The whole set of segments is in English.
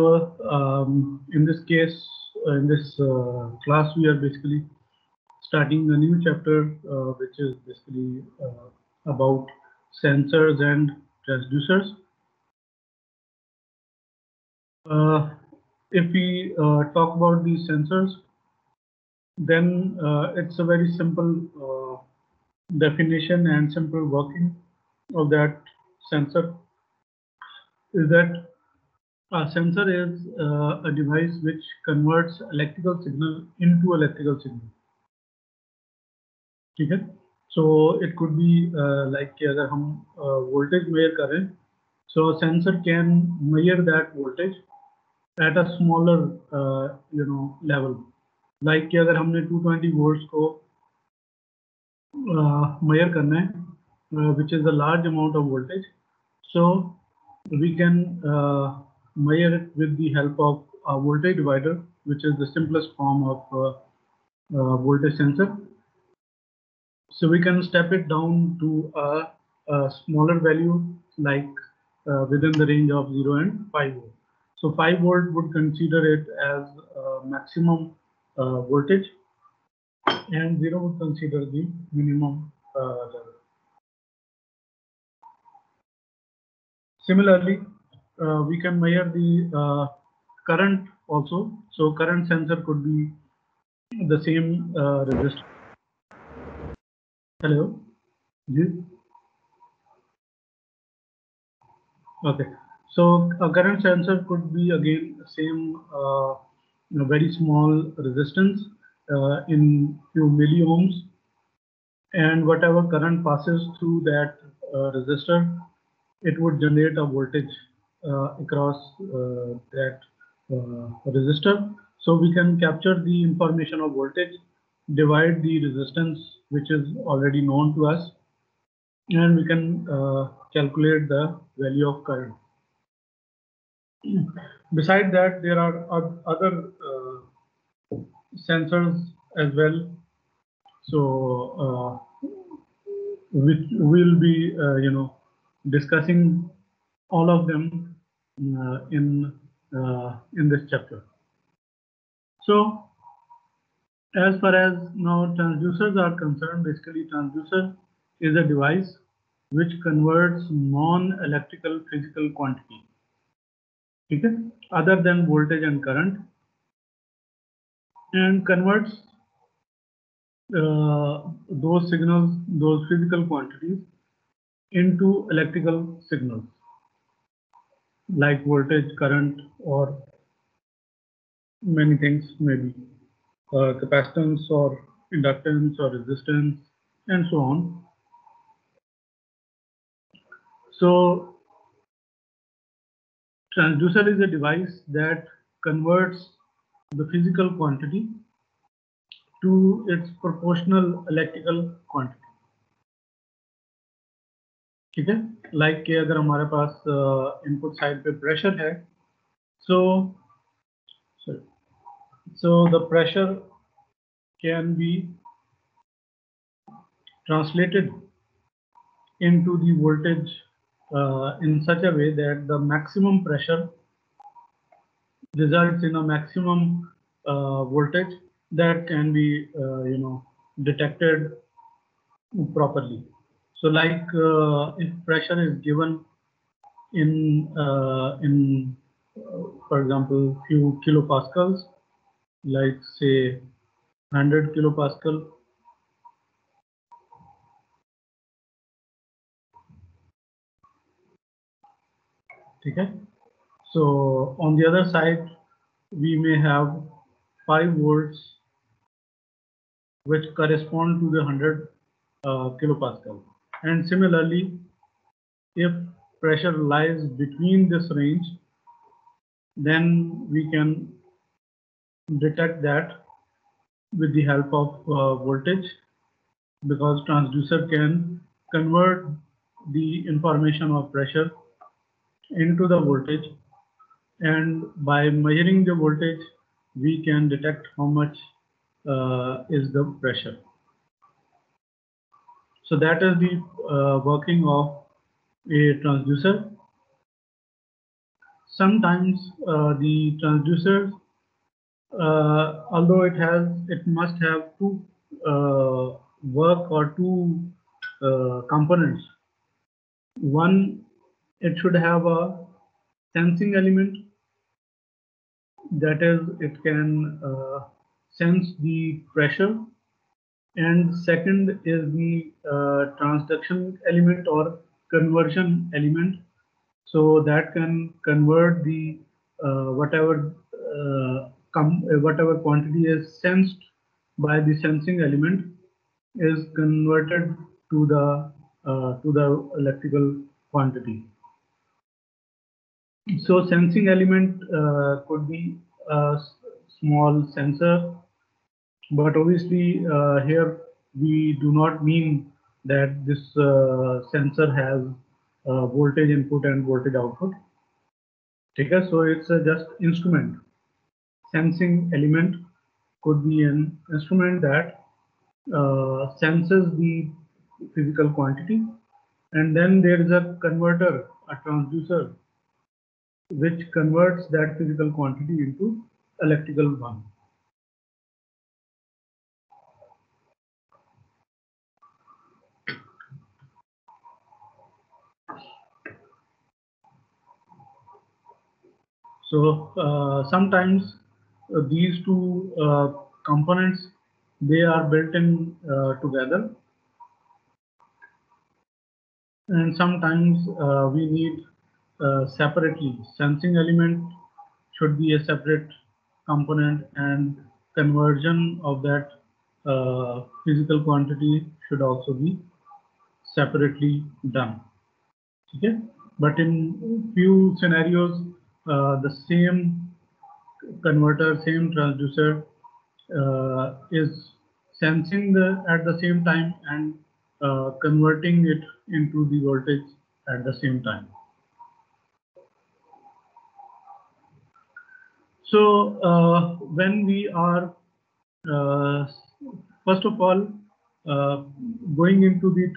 So in this case, in this class, we are basically starting a new chapter, which is basically about sensors and transducers. If we talk about these sensors, then it's a very simple definition and simple working of that sensor is that a sensor is a device which converts electrical signal into electrical signal. ठीक है? So it could be like कि अगर हम voltage measure करें, so a sensor can measure that voltage at a smaller level. Like कि अगर हमने 220 volts को measure करना है, which is a large amount of voltage, so we can measure it with the help of a voltage divider, which is the simplest form of voltage sensor. So we can step it down to a smaller value, like within the range of 0 and 5 volt. So 5 volt would consider it as maximum voltage, and 0 would consider the minimum level. Similarly, we can measure the current also. So current sensor could be the same resistor. Hello. Okay. So a current sensor could be again the same very small resistance in few milliohms, and whatever current passes through that resistor, it would generate a voltage across that resistor. So we can capture the information of voltage, divide the resistance, which is already known to us, and we can calculate the value of current. Besides that, there are other sensors as well. So which we'll be discussing all of them in this chapter. So as far as now transducers are concerned, basically transducer is a device which converts non-electrical physical quantity, okay, other than voltage and current, and converts those signals, those physical quantities, into electrical signals like voltage, current, or many things, maybe capacitance or inductance or resistance, and so on. So transducer is a device that converts the physical quantity to its proportional electrical quantity. ठीक है, like कि अगर हमारे पास input side पे pressure है, so the pressure can be translated into the voltage in such a way that the maximum pressure results in a maximum voltage that can be detected properly. So like if pressure is given in for example few kilopascals, like say 100 kilopascal, okay. So on the other side we may have 5 volts which correspond to the 100 kilopascal, and similarly if pressure lies between this range, then we can detect that with the help of voltage, because transducer can convert the information of pressure into the voltage, and by measuring the voltage we can detect how much is the pressure. So that is the working of a transducer. sometimes the transducer, although it must have two work or two components. One, it should have a sensing element, that is, it can sense the pressure, and second is the transduction element or conversion element, so that can convert the whatever quantity is sensed by the sensing element is converted to the electrical quantity. So sensing element could be a small sensor, but obviously here we do not mean that this sensor has voltage input and voltage output. Okay, so it's just instrument. Sensing element could be an instrument that senses the physical quantity, and then there is a converter, a transducer, which converts that physical quantity into electrical one. So sometimes these two components, they are built in together, and sometimes we need separately. Sensing element should be a separate component, and conversion of that physical quantity should also be separately done. Okay, but in few scenarios, the same converter, same transducer is sensing at the same time and converting it into the voltage at the same time. So when we are first of all going into the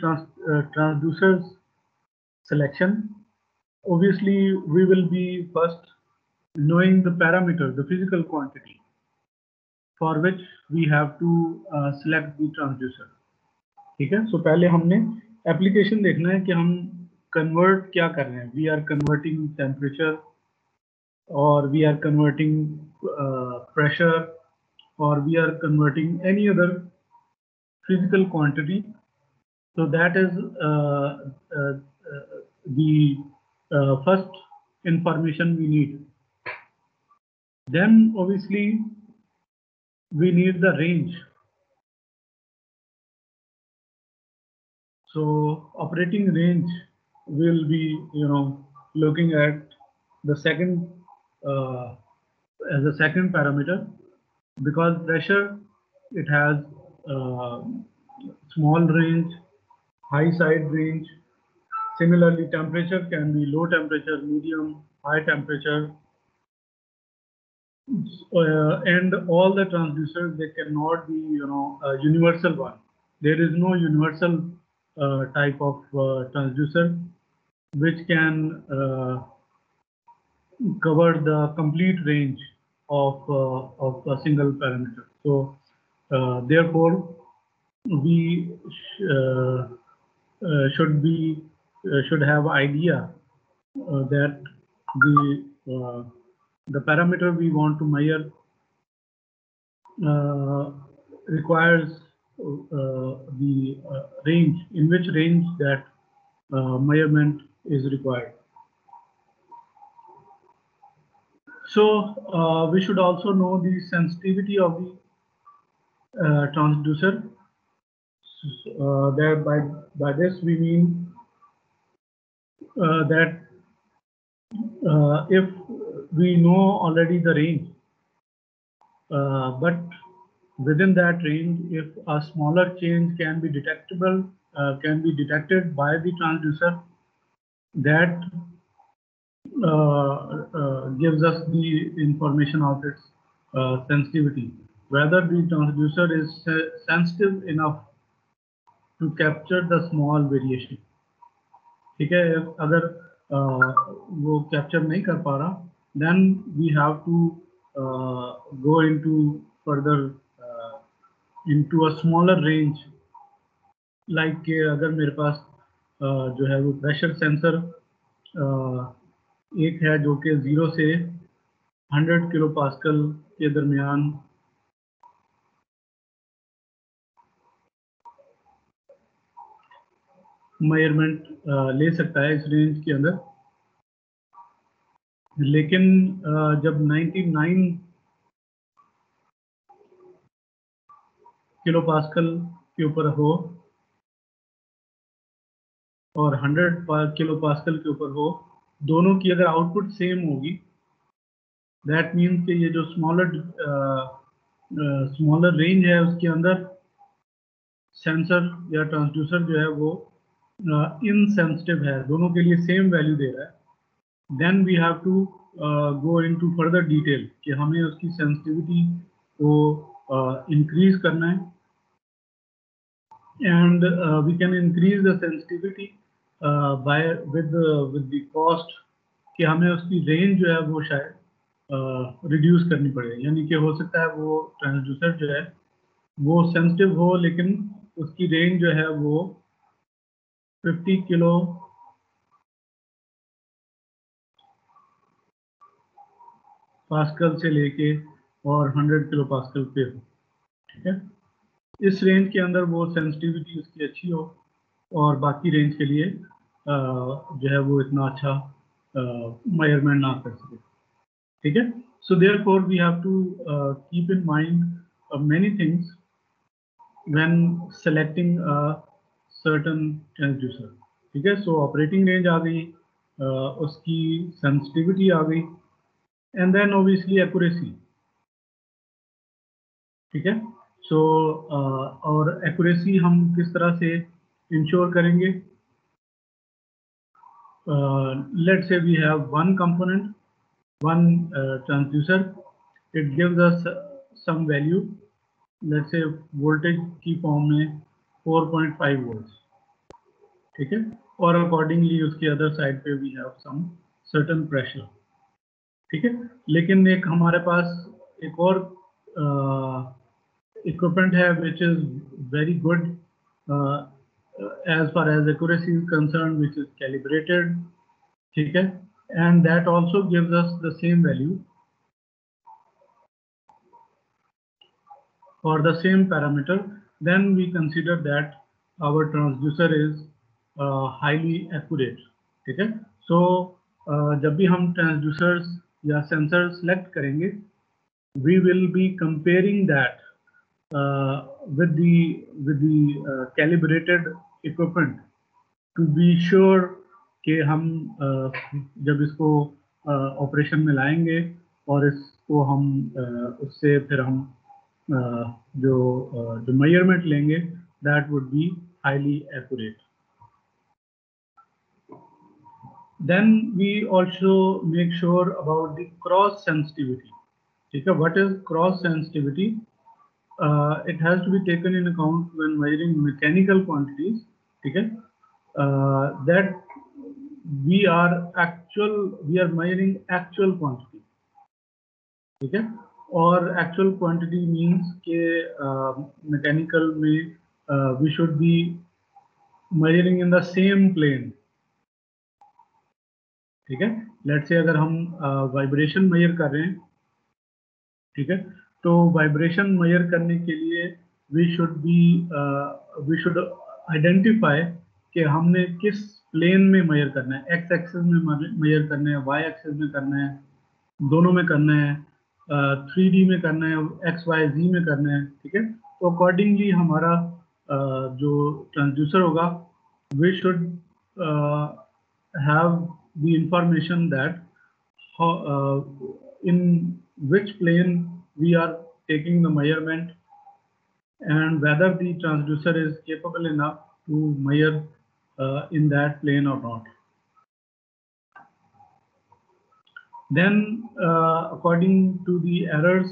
transducers selection, obviously we will be first knowing the parameter, the physical quantity for which we have to select the transducer. ठीक है, so पहले हमने application देखना है कि हम convert क्या कर रहे हैं. We are converting temperature, or we are converting pressure, or we are converting any other physical quantity. So that is the first information we need. Then obviously we need the range. So operating range will be, looking at the second as a second parameter, because pressure, it has small range, high side range. Similarly, temperature can be low temperature, medium, high temperature, and all the transducers, they cannot be a universal one. There is no universal type of transducer which can cover the complete range of a single parameter. So therefore we should have idea that the parameter we want to measure requires the range, in which range that measurement is required. So we should also know the sensitivity of the transducer. By this we mean that if we know already the range, but within that range, if a smaller change can be detected by the transducer, that gives us the information of its sensitivity, whether the transducer is sensitive enough to capture the small variation. ठीक है, अगर वो capture नहीं कर पा रहा, then we have to go into further into a smaller range. Like के अगर मेरे पास जो है वो प्रेशर सेंसर एक है जो कि 0 से 100 किलो पास्कल के दरमियान मेजरमेंट ले सकता है इस रेंज के अंदर, लेकिन जब 99 किलो पास्कल के ऊपर हो और 100 किलो पास्कल के ऊपर हो, दोनों की अगर आउटपुट सेम होगी, दैट मीन्स कि ये जो स्मॉलर रेंज है उसके अंदर सेंसर या ट्रांसड्यूसर जो है वो इनसेंसिटिव है, दोनों के लिए सेम वैल्यू दे रहा है। Then we have to go into further detail कि हमें उसकी सेंसिटिविटी को इंक्रीज करना है, and we can increase the sensitivity by with the cost, कि हमें उसकी रेंज जो है वो शायद रिड्यूस करनी पड़े। यानी कि हो सकता है वो ट्रांसड्यूसर जो है वो सेंसिटिव हो, लेकिन उसकी रेंज जो है वो 50 किलो पास्कल से लेके और 100 किलो पास्कल पे हो, ठीक है। इस रेंज के अंदर वो सेंसिटिविटी उसकी अच्छी हो और बाकी रेंज के लिए जो है वो इतना अच्छा मेजरमेंट ना कर सके, ठीक है। So therefore we have to keep in mind many things when selecting a certain transducer, ठीक है। सो ऑपरेटिंग रेंज आ गई, उसकी सेंसिटिविटी आ गई, एंड देन ऑब्वियसली एक्यूरेसी, ठीक है। सो और एक्यूरेसी हम किस तरह से इंश्योर करेंगे? Let's say we have one component, one transducer. It gives us some value. Let's say voltage की फॉर्म में 4.5 volts, ठीक है। और अकॉर्डिंगली उसके अदर साइड पे we have some certain pressure, ठीक है। लेकिन एक हमारे पास एक और equipment है which is very good as far as accuracy is concerned, which is calibrated, ठीक है, and that also gives us the same value for the same parameter. Then we consider that our transducer is highly accurate, ठीक है। So जब भी हम transducers या sensors select करेंगे, we will be comparing that with the calibrated equipment to be sure कि हम जब इसको ऑपरेशन में लाएंगे और इसको हम उससे फिर हम जो मेजरमेंट लेंगे, that would be highly accurate. Then we also make sure about the cross sensitivity, ठीक है। What is cross sensitivity? it has to be taken in account when measuring mechanical quantities, ठीक है, that we are measuring actual quantity, ठीक है। और actual quantity means के mechanical में we should be measuring in the same plane, ठीक है। Let's say अगर हम वाइब्रेशन मेजर कर रहे हैं, ठीक है, तो वाइब्रेशन मेजर करने के लिए वी शुड आइडेंटिफाई कि हमने किस प्लेन में मेजर करना है। एक्स एक्सिस में मेजर करना है, वाई एक्सिस में करना है, दोनों में करना है, 3D में करना है, एक्स वाई जी में करना है, ठीक है। तो अकॉर्डिंगली हमारा जो ट्रांसड्यूसर होगा, we should have the information that in which plane we are taking the measurement and whether the transducer is capable enough to measure in that plane or not. Then according to the errors,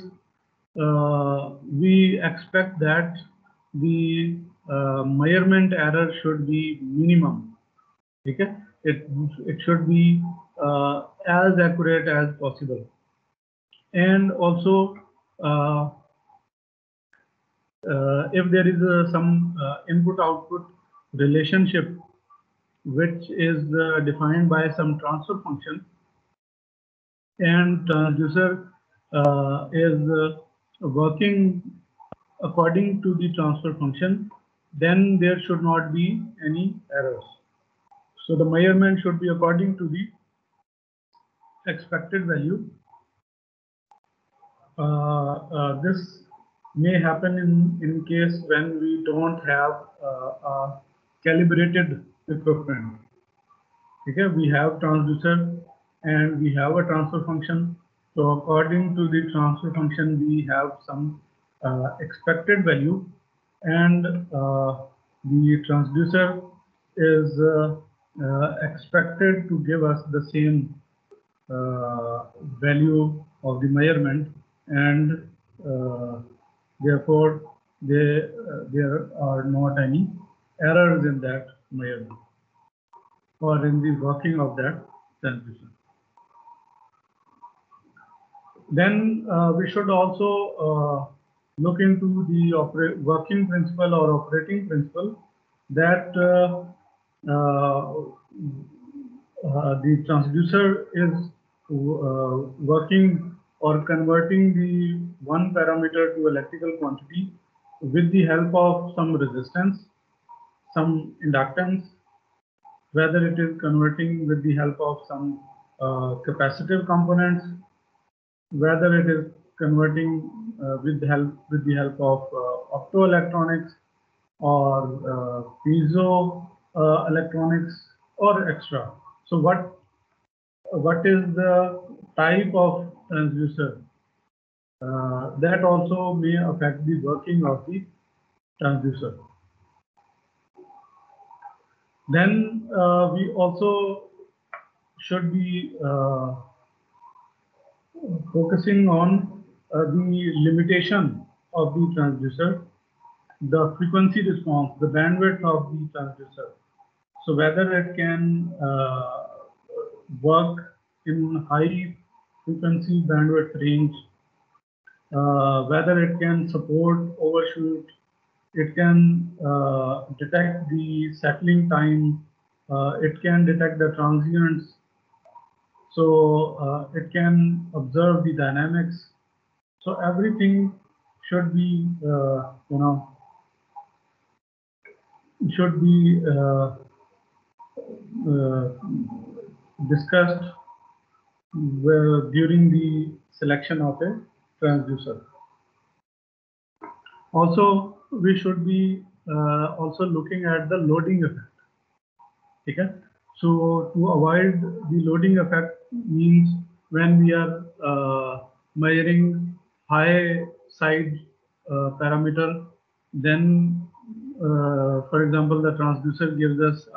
we expect that the measurement error should be minimum, ठीक है। it should be as accurate as possible. And also, if there is some input-output relationship which is defined by some transfer function, and transducer is working according to the transfer function, then there should not be any errors. So the measurement should be according to the expected value. This may happen in case when we don't have a calibrated equipment. Okay, we have transducer and we have a transfer function. So according to the transfer function, we have some expected value, and the transducer is expected to give us the same value of the measurement, and therefore there are not any errors in that measurement or in the working of that transducer. Then we should also look into the working principle or operating principle that the transducer is working or converting the one parameter to electrical quantity with the help of some resistance, some inductance, whether it is converting with the help of some capacitive components, whether it is converting with the help of optoelectronics or piezo electronics or extra. So what is the type of transducer? That also may affect the working of the transducer. Then we also should be focusing on the limitation of the transducer, the frequency response, the bandwidth of the transducer. So whether it can work in high frequency bandwidth range, whether it can support overshoot, it can detect the settling time, it can detect the transients, so it can observe the dynamics. So everything should be, should be discussed during the selection of a transducer. Also, we should be also looking at the loading effect. Okay? So to avoid the loading effect means when we are measuring high side parameter, then for example, the transducer gives us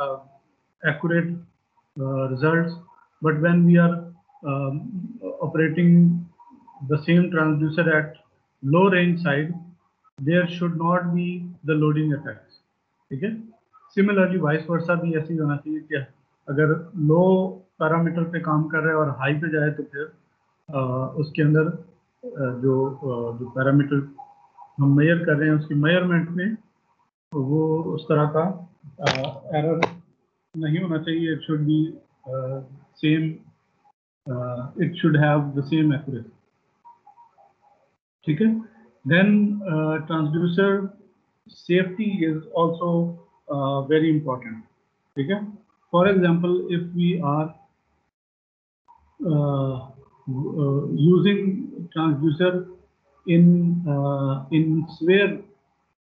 accurate results, but when we are operating the same transducer at low range side, there should not be the loading effects. ठीक है? Similarly, vice versa भी ऐसे ही होना चाहिए कि अगर लो parameter पे काम कर रहे हैं और हाई पे जाए तो फिर उसके अंदर जो पैरामीटर हम मेजर कर रहे हैं उसकी मेजरमेंट में वो उस तरह का एरर नहीं होना चाहिए. It should be same. It should have the same accuracy. ठीक है? Then transducer safety is also very important. Okay? For example, if we are using transducer in severe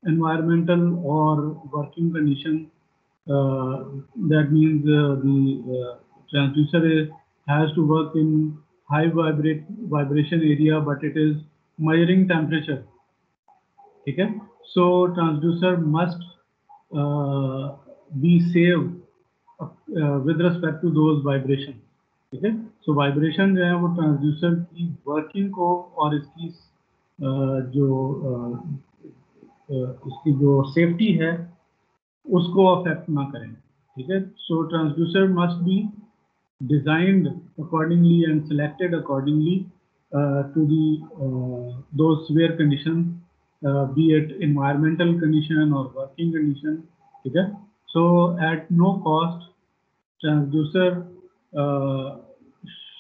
environmental or working condition, that means the transducer has to work in high vibration area, but it is measuring temperature. Okay? So transducer must be safe with respect to those vibrations. ठीक है? So vibration जो है वो transducer की working को और इसकी इसकी जो सेफ्टी है उसको अफेक्ट ना करें. ठीक है. So transducer must be designed accordingly and selected accordingly to the those severe conditions, be it environmental condition or working condition. ठीक है. So at no cost, transducer uh,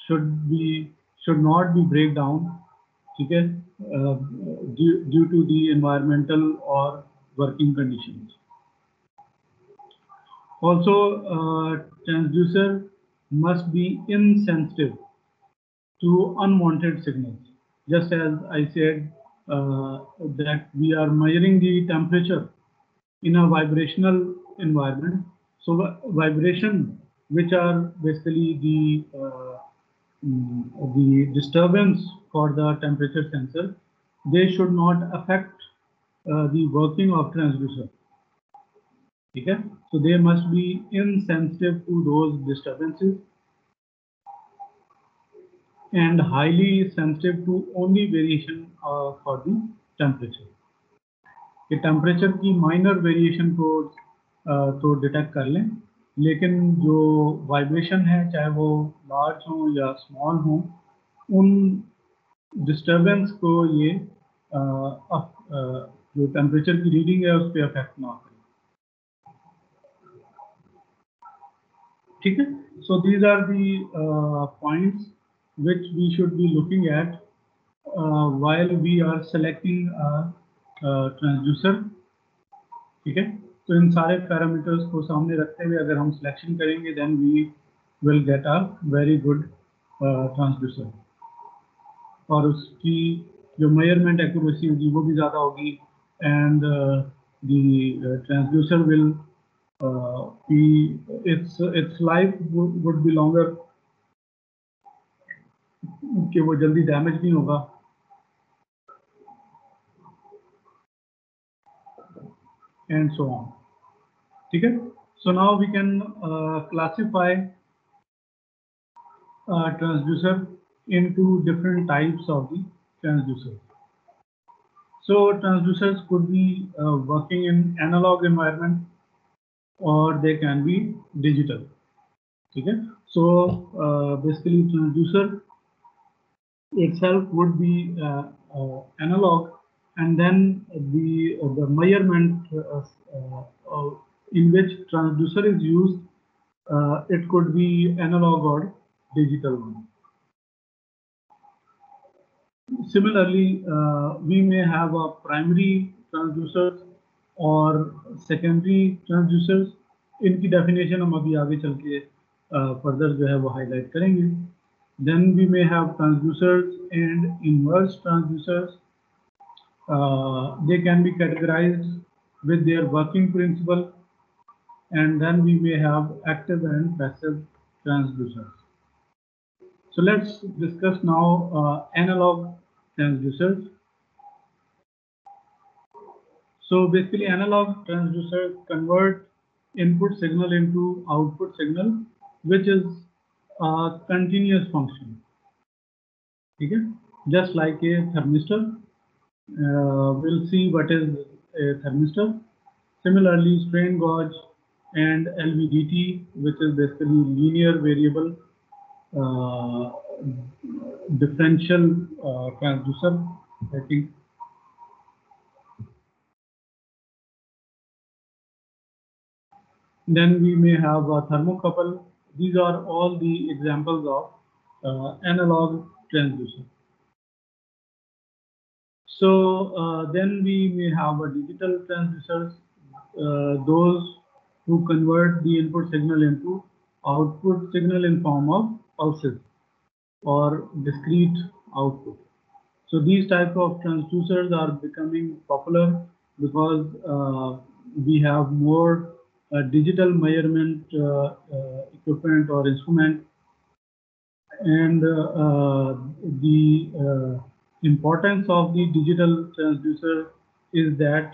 should not be break down. ठीक है. Due to the environmental or working conditions. Also, transducer must be insensitive to unwanted signals. Just as I said that we are measuring the temperature in a vibrational environment. So vibration, which are basically the disturbance for the temperature sensor, they should not affect the working of transducer. Okay? So they must be insensitive to those disturbances and highly sensitive to only variation for the temperature. कि temperature की minor variation को तो detect कर लें, लेकिन जो vibration है चाहे वो लार्ज हो या स्मॉल हो, उन डिस्टर्बेंस को ये जो टेम्परेचर की रीडिंग है उस पर अफेक्ट ना करें. ठीक है. So these are the points which we should be looking at while we are selecting a transducer. ठीक है. तो इन सारे पैरामीटर्स को सामने रखते हुए अगर हम सिलेक्शन करेंगे then we will get a very good transducer. और उसकी जो मेजरमेंट एक्यूरेसी होगी वो भी ज़्यादा होगी and the transducer will its life would be longer, कि वो जल्दी डैमेज नहीं होगा. And so on. ठीक है. So now we can classify transducer into different types of the transducer. So transducers could be working in analog environment or they can be digital. ठीक है. So basically transducer itself would be analog, and then the measurement in which transducer is used, it could be analog or digital one. Similarly, we may have a primary transducers और secondary transducers. इनकी definition हम अभी आगे चल के further जो है वो highlight करेंगे. Then we may have transducers and inverse transducers. They can be categorized with their working principle, and then we may have active and passive transducers. So let's discuss now analog transducers. So basically analog transducers convert input signal into output signal, which is a continuous function. ठीक है. Just like a thermistor. We'll see what is a thermistor. Similarly, strain gauge and LVDT, which is basically linear variable differential transducer, I think. Then we may have a thermocouple. These are all the examples of analog transducer. So then we may have a digital transducers, those who convert the input signal into output signal in form of pulses or discrete output. So these type of transducers are becoming popular because we have more digital measurement equipment or instrument, and the importance of the digital transducer is that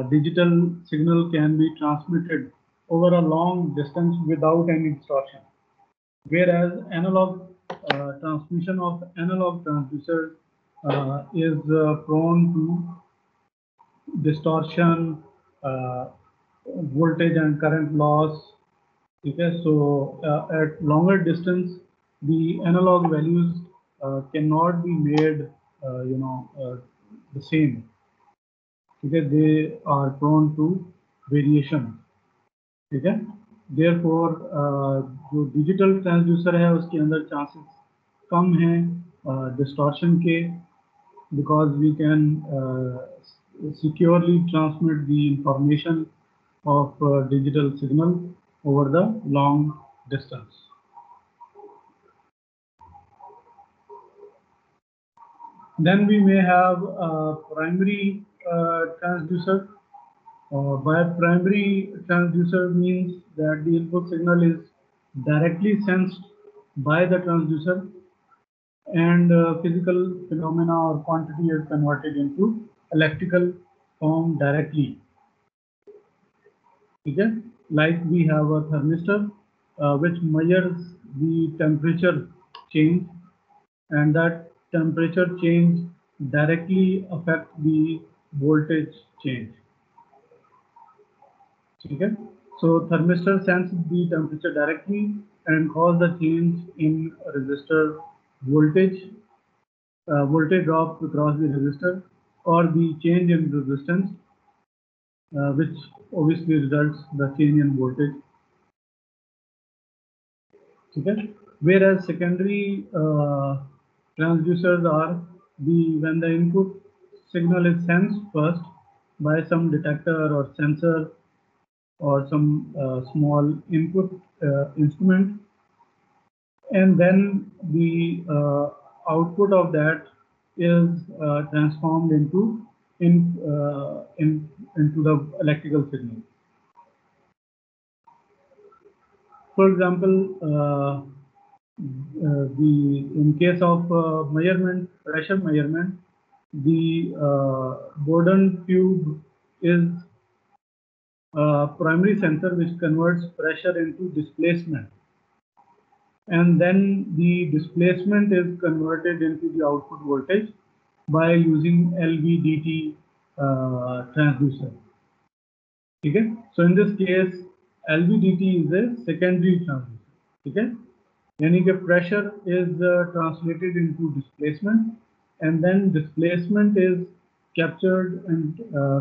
digital signal can be transmitted over a long distance without any distortion, whereas analog transmission of analog transducer is prone to distortion, voltage and current loss, Okay, so at longer distance, the analog values cannot be made, the same, because they are prone to variation. ठीक है, therefore जो digital transducer है उसके अंदर chances कम हैं distortion के, because we can securely transmit the information of digital signal over the long distance. Then we may have primary transducer. By primary transducer means that the input signal is directly sensed by the transducer, and physical phenomena or quantity is converted into electrical form directly. Okay? Like we have a thermistor which measures the temperature change, and that temperature change directly affects the voltage change. Okay? So thermistor senses the temperature directly and cause the change in resistor voltage, voltage drop across the resistor, or the change in resistance, which obviously results the change in voltage. Okay? Whereas secondary transducers are when the input signal is sensed first by some detector or sensor or some small input instrument, and then the output of that is transformed into the electrical signal. For example, in case of pressure measurement, the Borden tube is a primary sensor which converts pressure into displacement, and then the displacement is converted into the output voltage by using LVDT transducer. Okay? So in this case, LVDT is a secondary transducer. Okay? यानी कि pressure is translated into displacement, and then displacement is captured and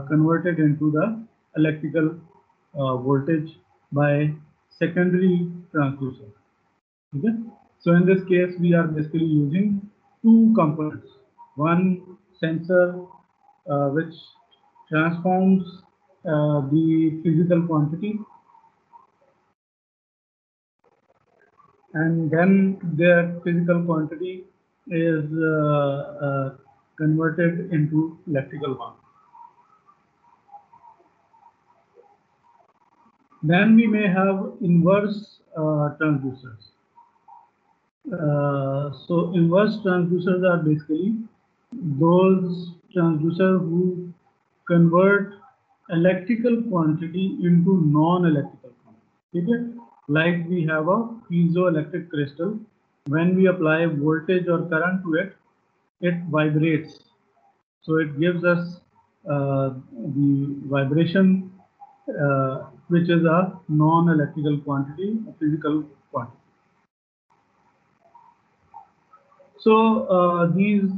converted into the electrical voltage by secondary transducer. Okay? So in this case, we are basically using two components. One sensor which transforms the physical quantity, and then their physical quantity is converted into electrical one. Then we may have inverse transducers. So inverse transducers are basically those transducers who convert electrical quantity into non-electrical quantity. Okay? Like we have a piezoelectric crystal. When we apply voltage or current to it, it vibrates. So it gives us the vibration, which is a non-electrical quantity, a physical quantity. So these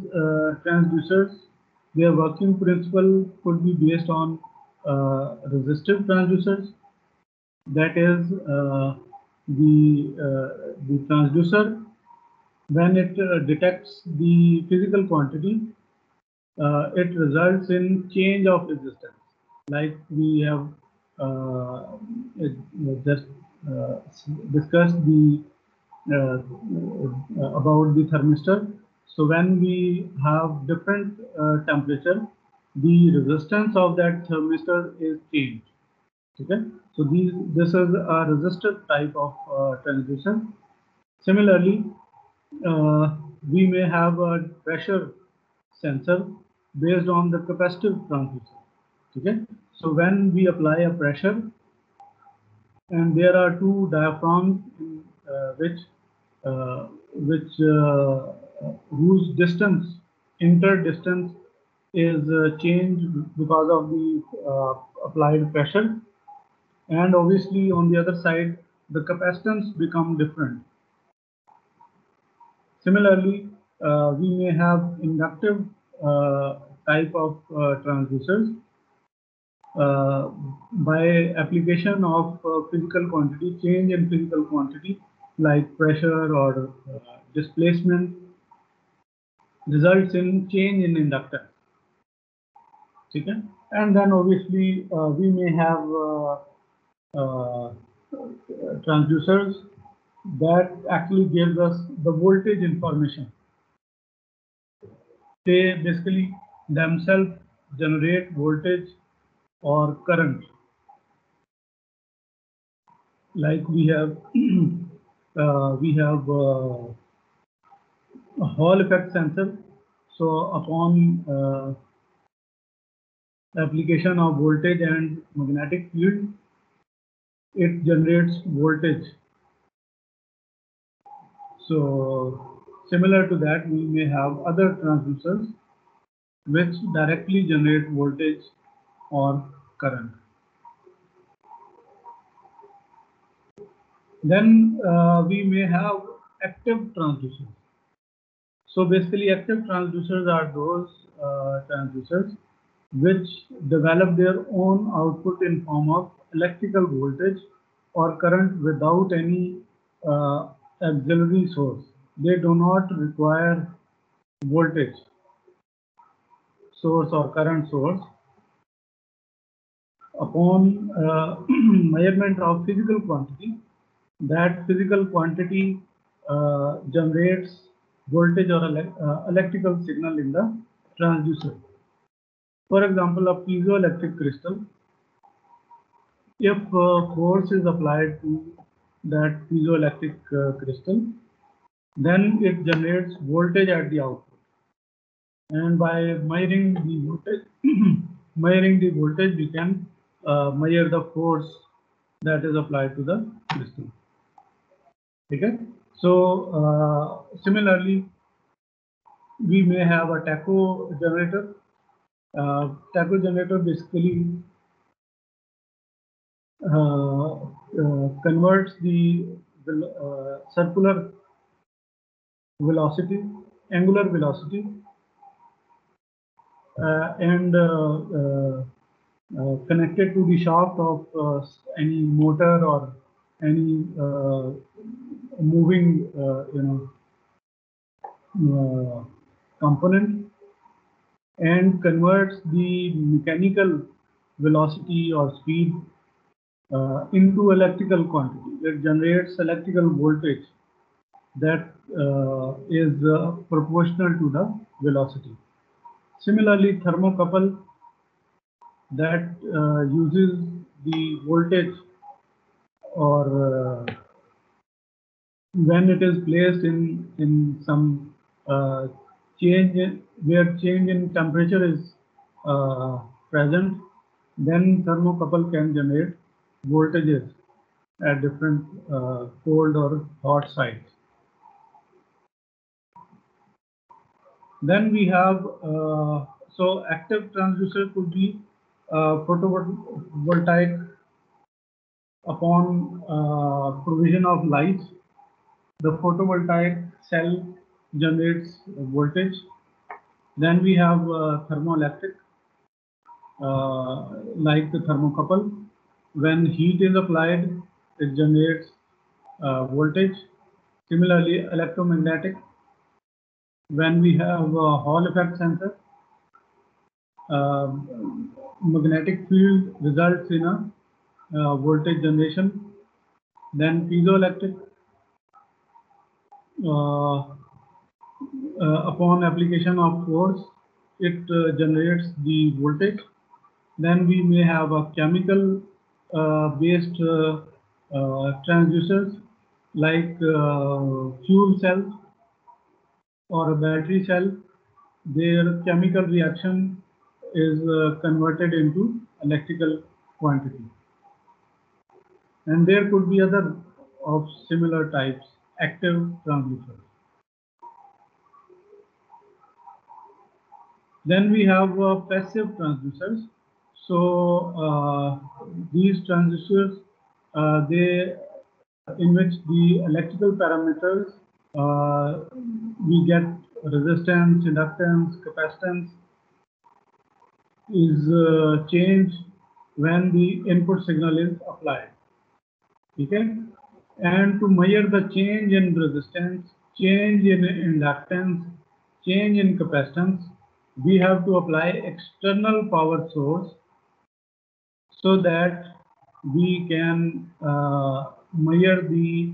transducers, their working principle could be based on resistive transducers. That is, the transducer, when it detects the physical quantity, it results in change of resistance. Like we have just discussed about the thermistor. So when we have different temperature, the resistance of that thermistor is changed. Okay, so this is a resistive type of transducer. Similarly, we may have a pressure sensor based on the capacitive transducer. Okay, so when we apply a pressure, and there are two diaphragms in, whose distance, inter distance, is changed because of the applied pressure, and obviously on the other side the capacitance become different. Similarly, we may have inductive type of transducers by application of physical quantity, change in physical quantity like pressure or displacement results in change in inductance. Okay? And then obviously we may have transducers that actually gives us the voltage information. They basically themselves generate voltage or current. Like we have a Hall effect sensor. So upon application of voltage and magnetic field, it generates voltage. So similar to that, we may have other transducers which directly generate voltage or current. Then we may have active transducers. So basically active transducers are those transducers which develop their own output in form of electrical voltage or current without any auxiliary source. They do not require voltage source or current source. Upon measurement of physical quantity, that physical quantity generates voltage or electrical signal in the transducer. For example, a piezoelectric crystal, if force is applied to that piezoelectric crystal, then it generates voltage at the output. And by measuring the voltage, we can measure the force that is applied to the crystal. Okay. So similarly, we may have a tacho generator. Tacho generator basically converts the circular velocity, angular velocity, and connected to the shaft of any motor or any moving, component, and converts the mechanical velocity or speed into electrical quantity. It generates electrical voltage that is proportional to the velocity. Similarly, thermocouple that uses the voltage or when it is placed in some where change in temperature is present, then thermocouple can generate voltages at different cold or hot sites. Then we have so active transducer could be photovoltaic upon provision of light. The photovoltaic cell generates voltage. Then we have thermoelectric, like the thermocouple. When heat is applied, it generates voltage. Similarly, electromagnetic. When we have a Hall effect sensor, magnetic field results in a voltage generation. Then piezoelectric, upon application of force, it generates the voltage. Then we may have a chemical based transducers like fuel cells or a battery cell. Their chemical reaction is converted into electrical quantity. And there could be other of similar types, active transducers. Then we have passive transducers. So these transducers, they in which the electrical parameters we get resistance, inductance, capacitance is changed when the input signal is applied. Okay, and to measure the change in resistance, change in inductance, change in capacitance, we have to apply external power source so that we can measure the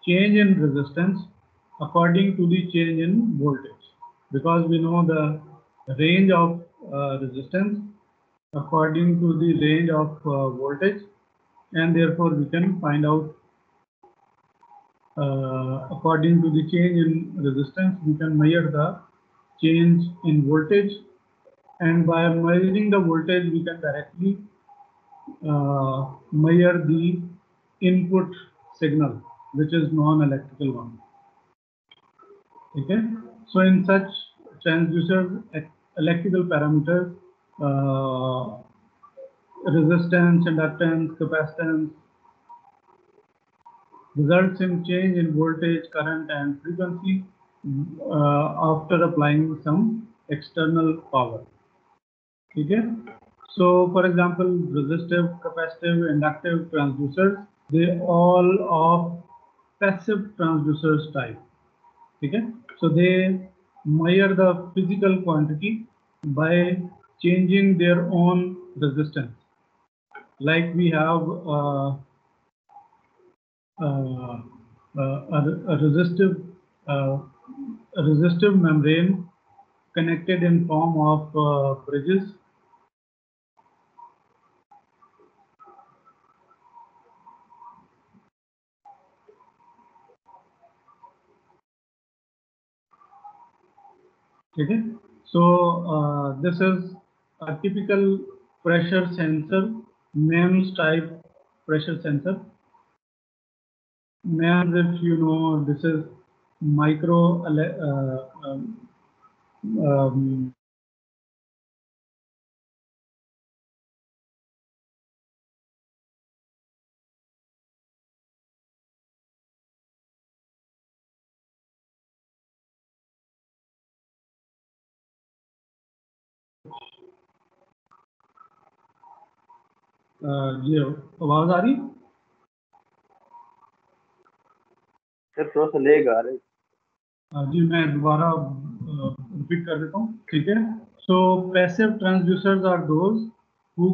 change in resistance according to the change in voltage, because we know the range of resistance according to the range of voltage, and therefore we can find out according to the change in resistance we can measure the change in voltage, and by measuring the voltage we can directly measure the input signal, which is non-electrical one. Okay, so in such transducers, electrical parameters, resistance, inductance, capacitance, results in change in voltage, current, and frequency after applying some external power. Okay, so for example, resistive, capacitive, inductive transducers, they all of passive transducers type. Okay, so they measure the physical quantity by changing their own resistance. Like we have a resistive membrane connected in form of bridges. Okay, so this is a typical pressure sensor, MEMS type pressure sensor. MEMS, if you know, this is micro जी आवाज आ रही? Sir थोड़ा सा leg आ रहा है। जी मैं दोबारा repeat कर देता हूँ, ठीक है। So passive transducers are those who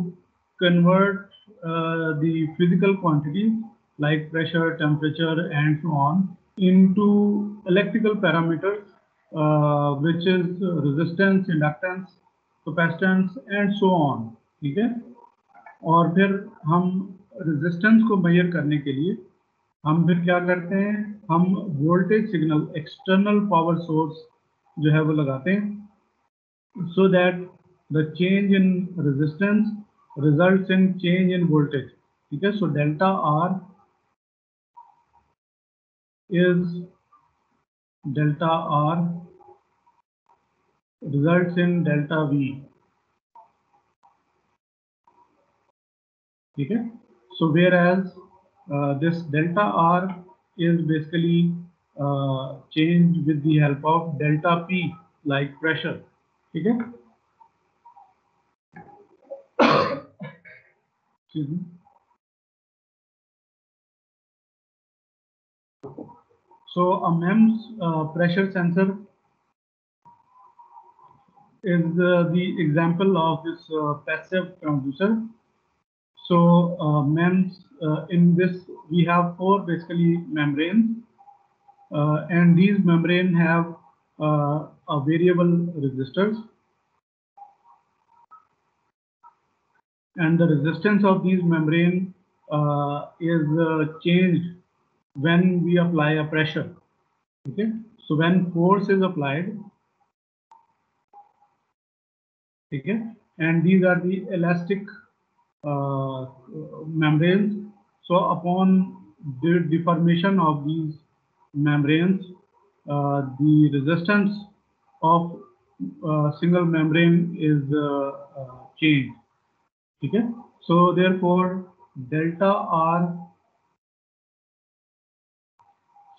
convert the physical quantities like pressure, temperature, and so on into electrical parameters, which is resistance, inductance, capacitance, and so on, ठीक है। और फिर हम रेजिस्टेंस को मेजर करने के लिए हम फिर क्या करते हैं, हम voltage signal external power source जो है वो लगाते हैं, so that the change in resistance results in change in voltage, ठीक है। So delta R results in delta V, ठीक है। So where as this delta R is basically changed with the help of delta P, like pressure, ठीक है। Excuse me. So a MEMS pressure sensor is the example of this passive transducer. So MEMS, in this we have four basically membranes, and these membrane have a variable resistors, and the resistance of these membrane is changed when we apply a pressure. Okay, so when force is applied, okay, and these are the elastic membranes. So upon the deformation of these membranes, the resistance of single membrane is changed. Okay, so therefore delta R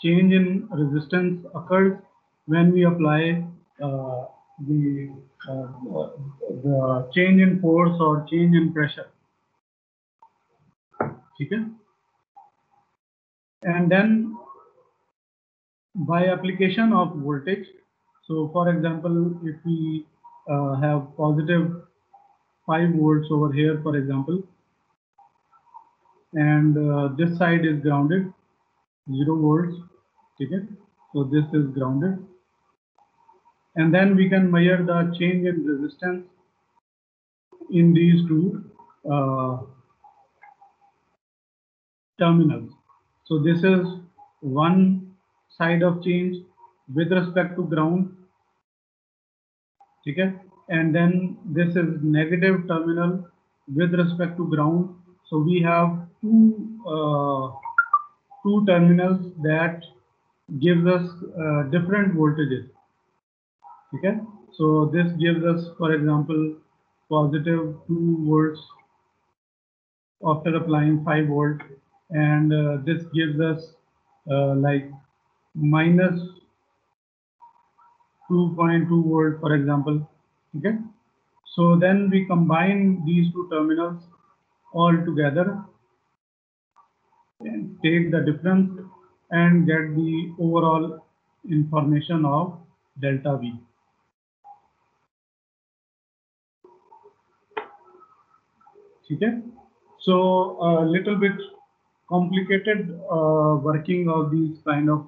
change in resistance occurs when we apply the change in force or change in pressure. Okay? And then by application of voltage, so for example, if we have positive 5 volts over here, for example, and this side is grounded, 0 volts. Okay? So this is grounded, and then we can measure the change in resistance in these two terminals. So this is one side of change with respect to ground. Okay? And then this is negative terminal with respect to ground. So we have two terminals that gives us different voltages. Okay? So this gives us, for example, positive 2 volts after applying 5 volt, and this gives us like minus 2.2 volt, for example. Okay? So then we combine these two terminals all together and take the difference and get the overall information of delta V. Okay? So a little bit complicated working of these kind of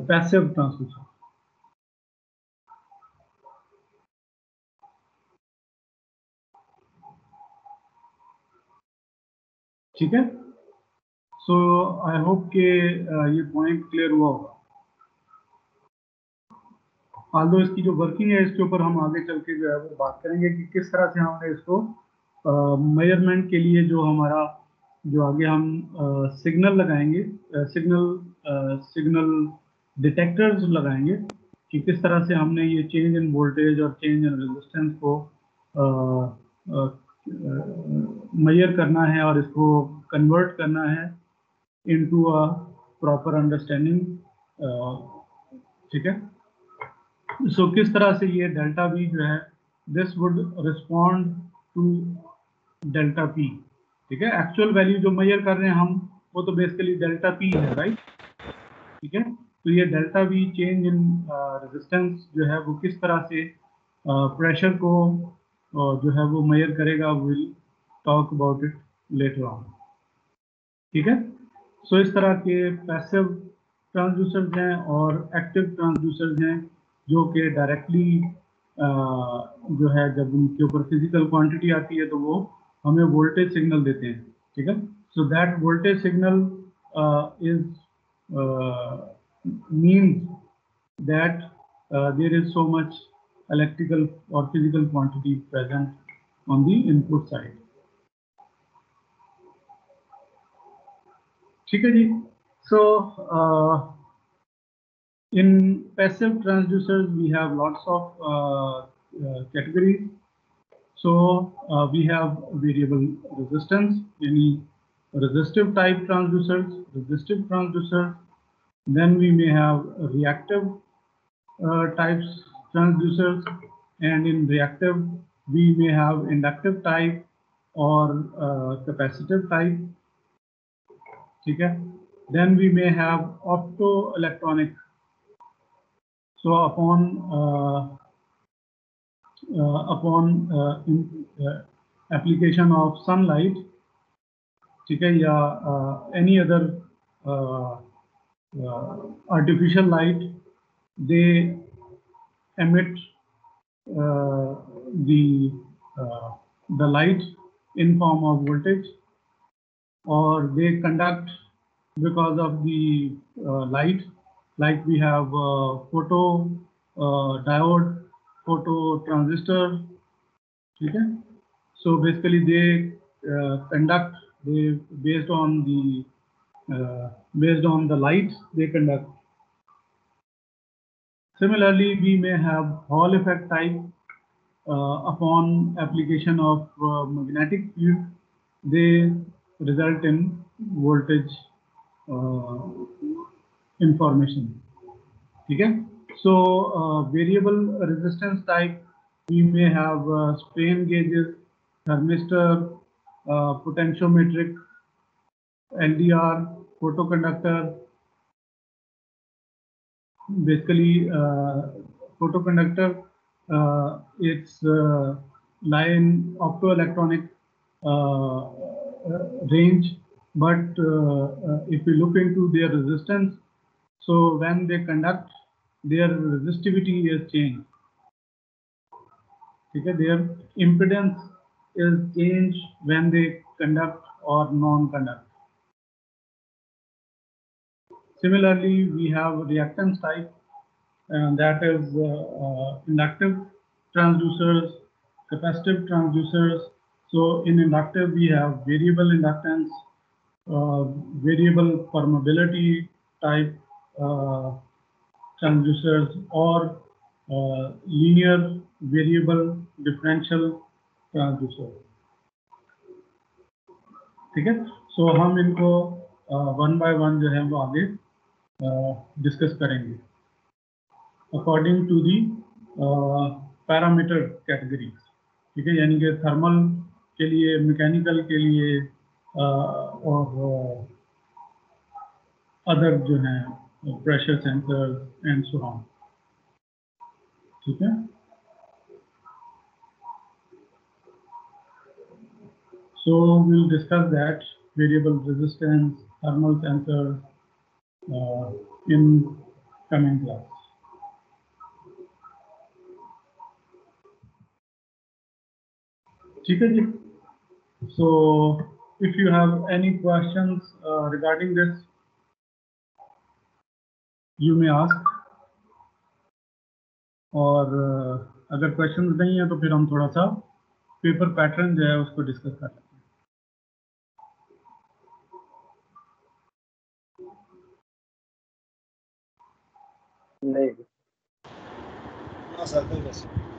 passive transducer. ठीक है? So I hope कि ये point clear हुआ होगा. Aldous इसकी जो working है इसके ऊपर हम आगे चल के जो है वो बात करेंगे कि किस तरह से हमने इसको मेजरमेंट के लिए जो हमारा जो आगे हम सिग्नल लगाएंगे, सिग्नल डिटेक्टर्स लगाएंगे कि किस तरह से हमने ये चेंज इन वोल्टेज और चेंज इन रेजिस्टेंस को मेजर करना है और इसको कन्वर्ट करना है इनटू अ प्रॉपर अंडरस्टैंडिंग. ठीक है? सो किस तरह से ये डेल्टा वी जो है this would respond to delta P. ठीक है? एक्चुअल वैल्यू जो मेजर कर रहे हैं हम वो तो बेसिकली डेल्टा पी है, राइट? ठीक है? तो ये delta we change in resistance जो है वो किस तरह से प्रेशर को जो है वो मेजर करेगा, will talk about it later on. ठीक है? सो इस तरह के पैसिव ट्रांसड्यूसर्स हैं और एक्टिव ट्रांसड्यूसर्स हैं जो कि डायरेक्टली जो है जब उनके ऊपर फिजिकल क्वांटिटी आती है तो वो हमें वोल्टेज सिग्नल देते हैं. ठीक है? So that voltage signal is means that there is so much electrical or physical quantity present on the input side. ठीक है जी. सो in passive transducers we have lots of categories. So we have variable resistance, any resistive type transducers. Then we may have reactive types transducers, and in reactive we may have inductive type or capacitive type. ठीक है? Then we may have optoelectronic. So upon application of sunlight, ठीक है, या any other artificial light, they emit the light in form of voltage, or they conduct because of the light. Like we have photo diode, photo transistor. Okay? So basically they conduct, they based on the light they conduct. Similarly, we may have Hall effect type. upon application of magnetic field, they result in voltage information. Okay? So variable resistance type, we may have strain gauges, thermistor, potentiometric, LDR, photoconductor. Basically, photoconductor, it's line optoelectronic range, but if we look into their resistance, so when they conduct, their resistivity is changed. Okay, their impedance is changed when they conduct or non-conduct. Similarly, we have reactance type, and that is inductive transducers, capacitive transducers. So in inductive, we have variable inductance, variable permeability type transducers, or linear variable differential transducer. ठीक है, सो हम इनको one by one जो है वो आगे discuss करेंगे according to the parameter category. ठीक है, यानी कि थर्मल के लिए, मैकेनिकल के लिए और अदर जो हैं pressure sensor and so on. ठीक है, so we'll discuss that variable resistance, thermal sensor in coming class. ठीक है जी. So if you have any questions regarding this, you may ask. और अगर questions नहीं है तो फिर हम थोड़ा सा पेपर पैटर्न जो है उसको डिस्कस कर लेते हैं. नहीं हाँ सर, कोई क्वेश्चन